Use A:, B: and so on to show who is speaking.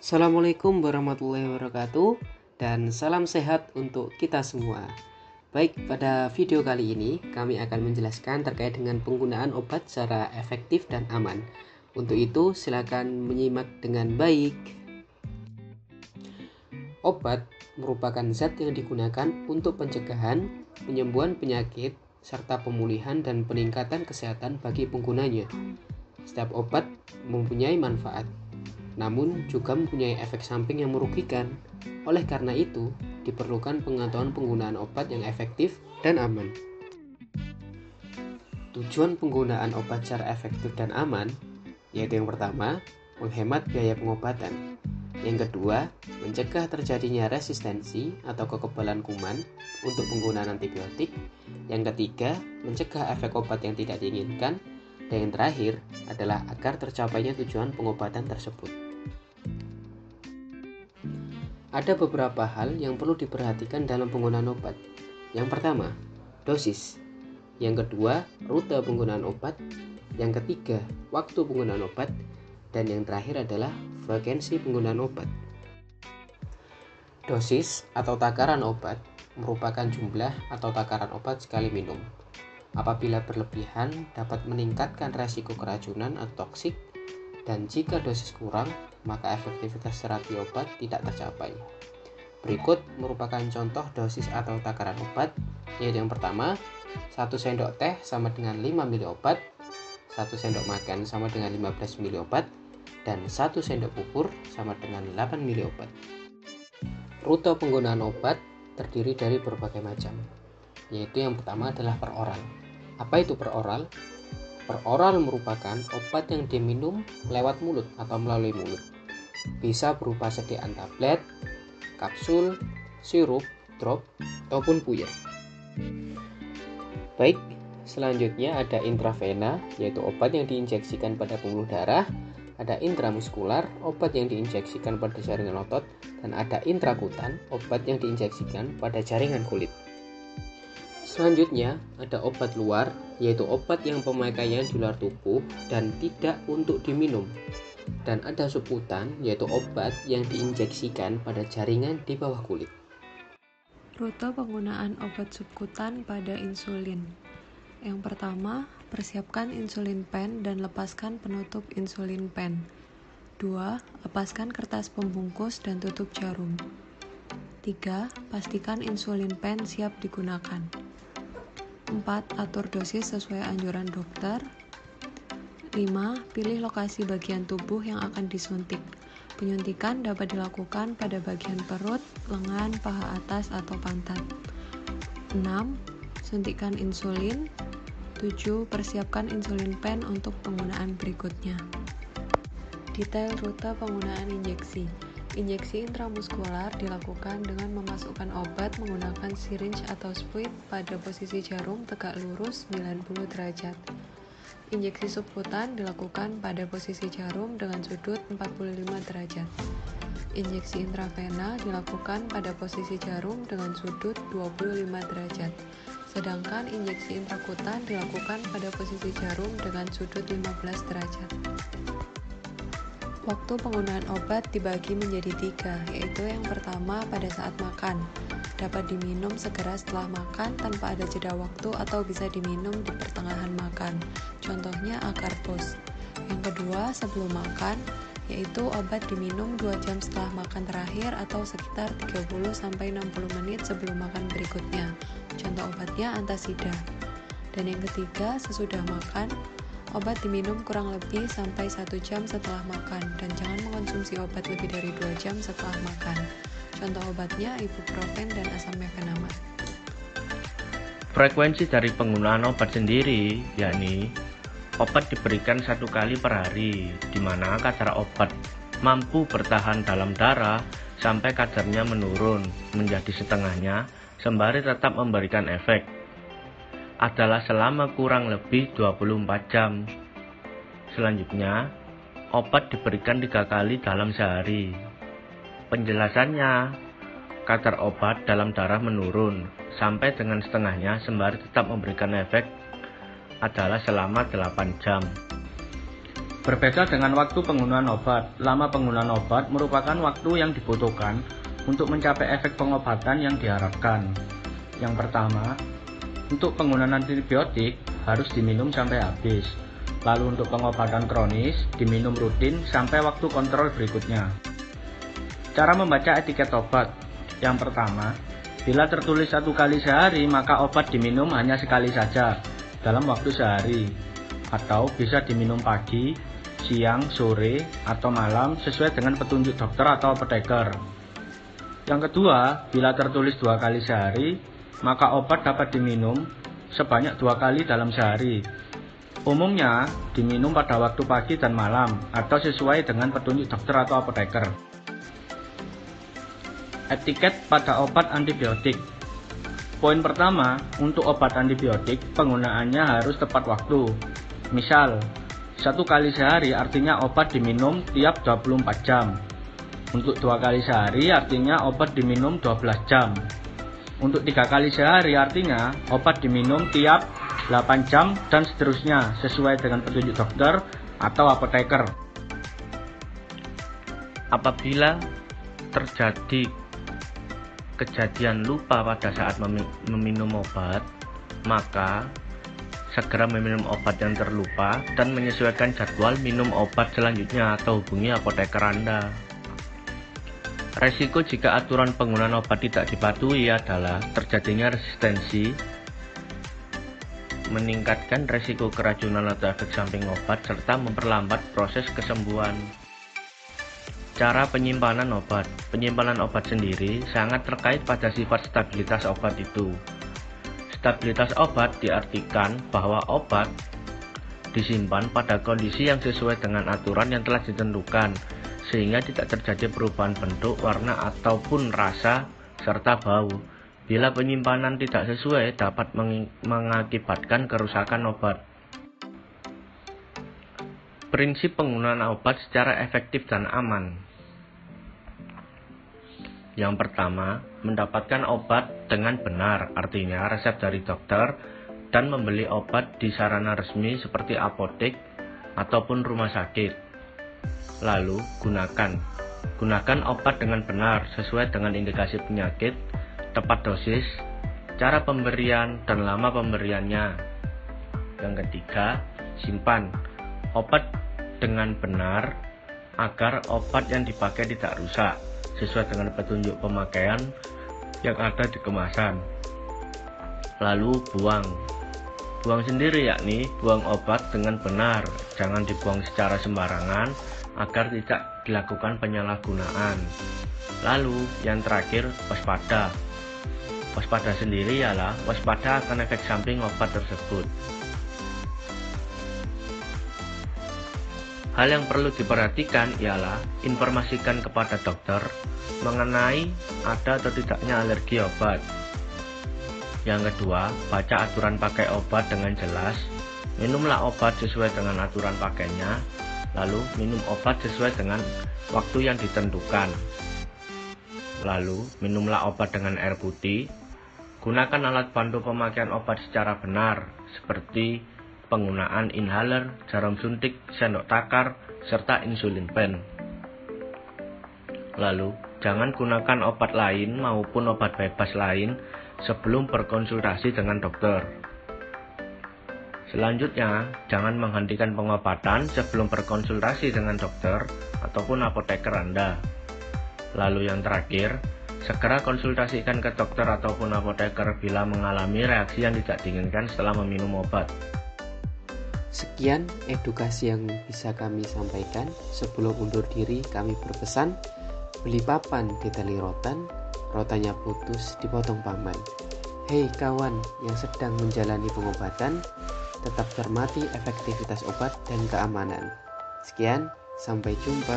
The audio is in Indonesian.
A: Assalamualaikum warahmatullahi wabarakatuh dan salam sehat untuk kita semua. Baik, pada video kali ini kami akan menjelaskan terkait dengan penggunaan obat secara efektif dan aman. Untuk itu silakan menyimak dengan baik. Obat merupakan zat yang digunakan untuk pencegahan, penyembuhan penyakit, serta pemulihan dan peningkatan kesehatan bagi penggunanya. Setiap obat mempunyai manfaat, namun juga mempunyai efek samping yang merugikan. Oleh karena itu, diperlukan pengetahuan penggunaan obat yang efektif dan aman. Tujuan penggunaan obat secara efektif dan aman yaitu yang pertama, menghemat biaya pengobatan. Yang kedua, mencegah terjadinya resistensi atau kekebalan kuman untuk penggunaan antibiotik. Yang ketiga, mencegah efek obat yang tidak diinginkan. Dan yang terakhir adalah agar tercapainya tujuan pengobatan tersebut. Ada beberapa hal yang perlu diperhatikan dalam penggunaan obat. Yang pertama, dosis. Yang kedua, rute penggunaan obat. Yang ketiga, waktu penggunaan obat. Dan yang terakhir adalah frekuensi penggunaan obat. Dosis atau takaran obat merupakan jumlah atau takaran obat sekali minum. Apabila berlebihan dapat meningkatkan resiko keracunan atau toksik, dan jika dosis kurang, maka efektivitas terapi obat tidak tercapai. Berikut merupakan contoh dosis atau takaran obat, yaitu yang pertama, 1 sendok teh sama dengan 5 ml obat, 1 sendok makan sama dengan 15 ml obat, dan 1 sendok bubur sama dengan 8 ml obat. Rute penggunaan obat terdiri dari berbagai macam, yaitu yang pertama adalah per oral. Apa itu per oral? Per oral merupakan obat yang diminum lewat mulut atau melalui mulut. Bisa berupa sediaan tablet, kapsul, sirup, drop, ataupun puyer. Baik, selanjutnya ada intravena, yaitu obat yang diinjeksikan pada pembuluh darah. Ada intramuskular, obat yang diinjeksikan pada jaringan otot. Dan ada intrakutan, obat yang diinjeksikan pada jaringan kulit. Selanjutnya ada obat luar, yaitu obat yang pemakaian di luar tubuh dan tidak untuk diminum. Dan ada subkutan, yaitu obat yang diinjeksikan pada jaringan di bawah kulit.
B: Rute penggunaan obat subkutan pada insulin. Yang pertama, persiapkan insulin pen dan lepaskan penutup insulin pen. 2. Lepaskan kertas pembungkus dan tutup jarum. 3. Pastikan insulin pen siap digunakan. 4. Atur dosis sesuai anjuran dokter. 5. Pilih lokasi bagian tubuh yang akan disuntik. Penyuntikan dapat dilakukan pada bagian perut, lengan, paha atas, atau pantat. 6. Suntikan insulin. 7. Persiapkan insulin pen untuk penggunaan berikutnya. Detail rute penggunaan injeksi. Injeksi intramuskular dilakukan dengan memasukkan obat menggunakan syringe atau spuit pada posisi jarum tegak lurus 90 derajat. Injeksi subkutan dilakukan pada posisi jarum dengan sudut 45 derajat. Injeksi intravena dilakukan pada posisi jarum dengan sudut 25 derajat. Sedangkan injeksi intrakutan dilakukan pada posisi jarum dengan sudut 15 derajat. Waktu penggunaan obat dibagi menjadi 3, yaitu yang pertama pada saat makan. Dapat diminum segera setelah makan tanpa ada jeda waktu atau bisa diminum di pertengahan makan. Contohnya Akarpos. Yang kedua sebelum makan, yaitu obat diminum 2 jam setelah makan terakhir atau sekitar 30-60 menit sebelum makan berikutnya. Contoh obatnya Antasida. Dan yang ketiga sesudah makan, obat diminum kurang lebih sampai 1 jam setelah makan dan jangan mengonsumsi obat lebih dari 2 jam setelah makan. Contoh obatnya ibuprofen dan asam mefenamat.
C: Frekuensi dari penggunaan obat sendiri, yakni obat diberikan 1 kali per hari, di mana kadar obat mampu bertahan dalam darah sampai kadarnya menurun menjadi setengahnya, sembari tetap memberikan efek, adalah selama kurang lebih 24 jam. Selanjutnya, obat diberikan 3 kali dalam sehari. Penjelasannya, kadar obat dalam darah menurun sampai dengan setengahnya sembari tetap memberikan efek adalah selama 8 jam. Berbeda dengan waktu penggunaan obat, lama penggunaan obat merupakan waktu yang dibutuhkan untuk mencapai efek pengobatan yang diharapkan. Yang pertama, untuk penggunaan antibiotik harus diminum sampai habis. Lalu untuk pengobatan kronis diminum rutin sampai waktu kontrol berikutnya. Cara membaca etiket obat. Yang pertama, bila tertulis 1 kali sehari, maka obat diminum hanya sekali saja dalam waktu sehari, atau bisa diminum pagi, siang, sore, atau malam sesuai dengan petunjuk dokter atau apoteker. Yang kedua, bila tertulis 2 kali sehari, maka obat dapat diminum sebanyak 2 kali dalam sehari. Umumnya diminum pada waktu pagi dan malam atau sesuai dengan petunjuk dokter atau apoteker. Etiket pada obat antibiotik. Poin pertama, untuk obat antibiotik penggunaannya harus tepat waktu. Misal, 1 kali sehari artinya obat diminum tiap 24 jam. Untuk 2 kali sehari artinya obat diminum 12 jam. Untuk 3 kali sehari artinya obat diminum tiap 8 jam dan seterusnya sesuai dengan petunjuk dokter atau apoteker. Apabila terjadi kejadian lupa pada saat meminum obat, maka segera meminum obat yang terlupa dan menyesuaikan jadwal minum obat selanjutnya atau hubungi apoteker Anda. Resiko jika aturan penggunaan obat tidak dipatuhi adalah terjadinya resistensi, meningkatkan resiko keracunan atau efek samping obat, serta memperlambat proses kesembuhan. Cara penyimpanan obat. Penyimpanan obat sendiri sangat terkait pada sifat stabilitas obat itu. Stabilitas obat diartikan bahwa obat disimpan pada kondisi yang sesuai dengan aturan yang telah ditentukan, sehingga tidak terjadi perubahan bentuk, warna, ataupun rasa, serta bau. Bila penyimpanan tidak sesuai, dapat mengakibatkan kerusakan obat. Prinsip penggunaan obat secara efektif dan aman. Yang pertama, mendapatkan obat dengan benar, artinya resep dari dokter, dan membeli obat di sarana resmi seperti apotek ataupun rumah sakit. Lalu, gunakan obat dengan benar sesuai dengan indikasi penyakit, tepat dosis, cara pemberian, dan lama pemberiannya. Yang ketiga, simpan obat dengan benar agar obat yang dipakai tidak rusak, sesuai dengan petunjuk pemakaian yang ada di kemasan. Lalu buang sendiri, yakni buang obat dengan benar, jangan dibuang secara sembarangan agar tidak dilakukan penyalahgunaan. Lalu yang terakhir, waspada. Waspada sendiri ialah waspada akan efek samping obat tersebut. Hal yang perlu diperhatikan ialah informasikan kepada dokter mengenai ada atau tidaknya alergi obat. Yang kedua, baca aturan pakai obat dengan jelas. Minumlah obat sesuai dengan aturan pakainya, lalu minum obat sesuai dengan waktu yang ditentukan. Lalu minumlah obat dengan air putih. Gunakan alat bantu pemakaian obat secara benar, seperti penggunaan inhaler, jarum suntik, sendok takar, serta insulin pen. Lalu, jangan gunakan obat lain maupun obat bebas lain sebelum berkonsultasi dengan dokter. Selanjutnya, jangan menghentikan pengobatan sebelum berkonsultasi dengan dokter ataupun apoteker Anda. Lalu yang terakhir, segera konsultasikan ke dokter ataupun apoteker bila mengalami reaksi yang tidak diinginkan setelah meminum obat.
A: Sekian edukasi yang bisa kami sampaikan. Sebelum undur diri, kami berpesan, beli papan di tali rotan, rotannya putus dipotong paman. Hei kawan yang sedang menjalani pengobatan, tetap cermati efektivitas obat dan keamanan. Sekian, sampai jumpa.